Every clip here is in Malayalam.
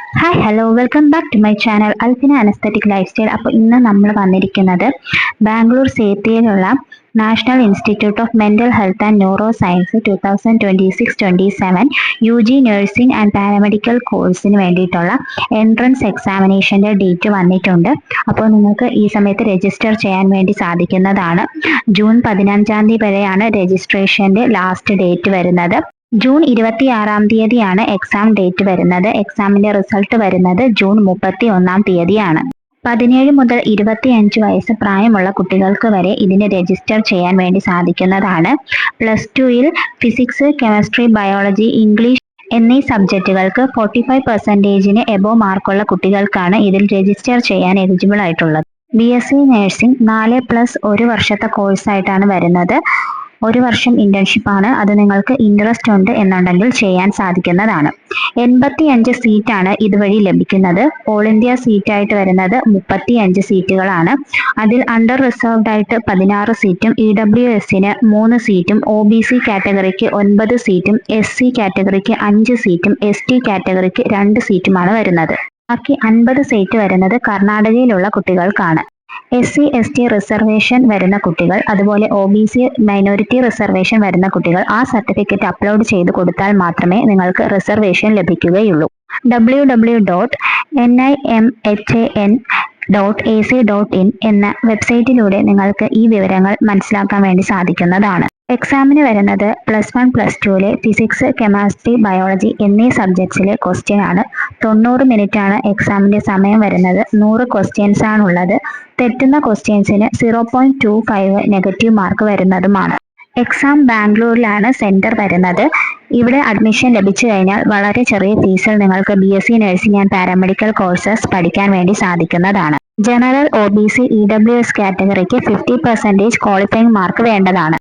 Hi hello welcome back to my channel Alfina an aesthetic lifestyle. അപ്പോൾ ഇന്ന് നമ്മൾ വന്നിരിക്കുന്നത് ബാംഗ്ലൂർ സേത്തിയിലുള്ള national institute of mental health and neuro science 2026-27 UG nursing and paramedical കോഴ്സിന് വേണ്ടിയിട്ടുള്ള എൻട്രൻസ് എക്സാമിനേഷൻ്റെ ഡേറ്റ് വന്നിട്ടുണ്ട്. അപ്പോൾ നിങ്ങൾക്ക് ഈ സമയത്ത് രജിസ്റ്റർ ചെയ്യാൻ വേണ്ടി സാധിക്കുന്നതാണ്. ജൂൺ 15 വരെയാണ് രജിസ്ട്രേഷൻ്റെ ലാസ്റ്റ് ഡേറ്റ് വരുന്നത്. ജൂൺ 26 എക്സാം ഡേറ്റ് വരുന്നത്. എക്സാമിന്റെ റിസൾട്ട് വരുന്നത് ജൂൺ 31 17 മുതൽ 25 വയസ്സ് പ്രായമുള്ള കുട്ടികൾക്ക് വരെ ഇതിന് രജിസ്റ്റർ ചെയ്യാൻ വേണ്ടി സാധിക്കുന്നതാണ്. +2 ഫിസിക്സ്, കെമിസ്ട്രി, ബയോളജി, ഇംഗ്ലീഷ് എന്നീ സബ്ജക്റ്റുകൾക്ക് 45% എബോവ് മാർക്കുള്ള കുട്ടികൾക്കാണ് ഇതിൽ രജിസ്റ്റർ ചെയ്യാൻ എലിജിബിൾ ആയിട്ടുള്ളത്. BSc നഴ്സിംഗ് 4+1 വർഷത്തെ കോഴ്സായിട്ടാണ് വരുന്നത്. 1 വർഷം ഇന്റേൺഷിപ്പ് ആണ്. അത് നിങ്ങൾക്ക് ഇൻട്രസ്റ്റ് ഉണ്ട് എന്നുണ്ടെങ്കിൽ ചെയ്യാൻ സാധിക്കുന്നതാണ്. 85 സീറ്റാണ് ഇതുവഴി ലഭിക്കുന്നത്. ഓൾ ഇന്ത്യ സീറ്റായിട്ട് വരുന്നത് 35 സീറ്റുകളാണ്. അതിൽ അണ്ടർ റിസർവ്ഡ് ആയിട്ട് 16 സീറ്റും, EWSന് 3 സീറ്റും, OBC കാറ്റഗറിക്ക് 9 സീറ്റും, SC കാറ്റഗറിക്ക് 5 സീറ്റും, ST കാറ്റഗറിക്ക് 2 സീറ്റുമാണ് വരുന്നത്. ബാക്കി 50 സീറ്റ് വരുന്നത് കർണാടകയിലുള്ള കുട്ടികൾക്കാണ്. SC/ST റിസർവേഷൻ വരുന്ന കുട്ടികൾ, അതുപോലെ OBC മൈനോറിറ്റി റിസർവേഷൻ വരുന്ന കുട്ടികൾ ആ സർട്ടിഫിക്കറ്റ് അപ്ലോഡ് ചെയ്ത് കൊടുത്താൽ മാത്രമേ നിങ്ങൾക്ക് റിസർവേഷൻ ലഭിക്കുകയുള്ളൂ. www.nimhan.ac.in എന്ന വെബ്സൈറ്റിലൂടെ നിങ്ങൾക്ക് ഈ വിവരങ്ങൾ മനസ്സിലാക്കാൻ വേണ്ടി സാധിക്കുന്നതാണ്. എക്സാമിന് വരുന്നത് +1 +2 ഫിസിക്സ്, കെമിസ്ട്രി, ബയോളജി എന്നീ സബ്ജക്ട്സിലെ ക്വസ്റ്റ്യൻ ആണ്. 90 മിനിറ്റ് ആണ് എക്സാമിന്റെ സമയം വരുന്നത്. 100 ക്വസ്റ്റ്യൻസ് ആണുള്ളത്. തെറ്റുന്ന ക്വസ്റ്റ്യൻസിന് 0.25 നെഗറ്റീവ് മാർക്ക് വരുന്നതുമാണ്. എക്സാം ബാംഗ്ലൂരിലാണ് സെന്റർ വരുന്നത്. ഇവിടെ അഡ്മിഷൻ ലഭിച്ചു കഴിഞ്ഞാൽ വളരെ ചെറിയ ഫീസിൽ നിങ്ങൾക്ക് BSc nursing and paramedical courses പഠിക്കാൻ വേണ്ടി സാധിക്കുന്നതാണ്. General, OBC, EWS കാറ്റഗറിക്ക് 50% qualifying mark വേണ്ടതാണ്.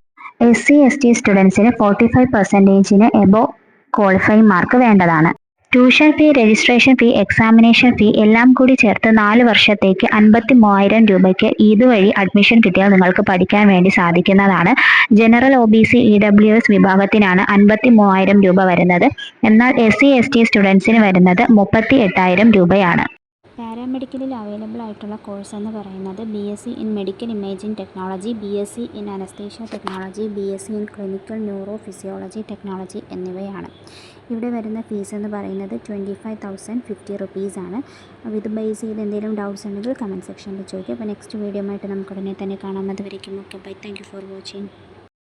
SC/ST സ്റ്റുഡൻസിന് 45% എബോവ് ക്വാളിഫയിങ് മാർക്ക് വേണ്ടതാണ്. ട്യൂഷൻ ഫീ, രജിസ്ട്രേഷൻ ഫീ, എക്സാമിനേഷൻ ഫീ എല്ലാം കൂടി ചേർത്ത് 4 വർഷത്തേക്ക് 53,000 രൂപയ്ക്ക് ഇതുവഴി അഡ്മിഷൻ കിട്ടിയാൽ നിങ്ങൾക്ക് പഠിക്കാൻ വേണ്ടി സാധിക്കുന്നതാണ്. ജനറൽ, OBC, EWS വിഭാഗത്തിനാണ് 53,000 രൂപ വരുന്നത്. എന്നാൽ SC/ST സ്റ്റുഡൻസിന് വരുന്നത് 38,000 രൂപയാണ്. പാരാമെഡിക്കലിൽ അവൈലബിൾ ആയിട്ടുള്ള കോഴ്സ് എന്ന് പറയുന്നത് BSc in medical imaging technology, BSc in anaesthesia technology, BSc in clinical neuro physiology technology എന്നിവയാണ്. ഇവിടെ വരുന്ന ഫീസ് എന്ന് പറയുന്നത് 25,050 റുപ്പീസാണ്. അപ്പോൾ ഇത് ബേസ് ചെയ്ത് എന്തെങ്കിലും ഡൗട്ട്സ് ഉണ്ടെങ്കിൽ കമൻറ്റ് സെക്ഷനിൽ ചോദിക്കുക. അപ്പോൾ നെക്സ്റ്റ് വീഡിയോ ആയിട്ട് നമുക്ക് ഉടനെ തന്നെ കാണാം. അതുവരേക്കും okay bye. Thank you for watching.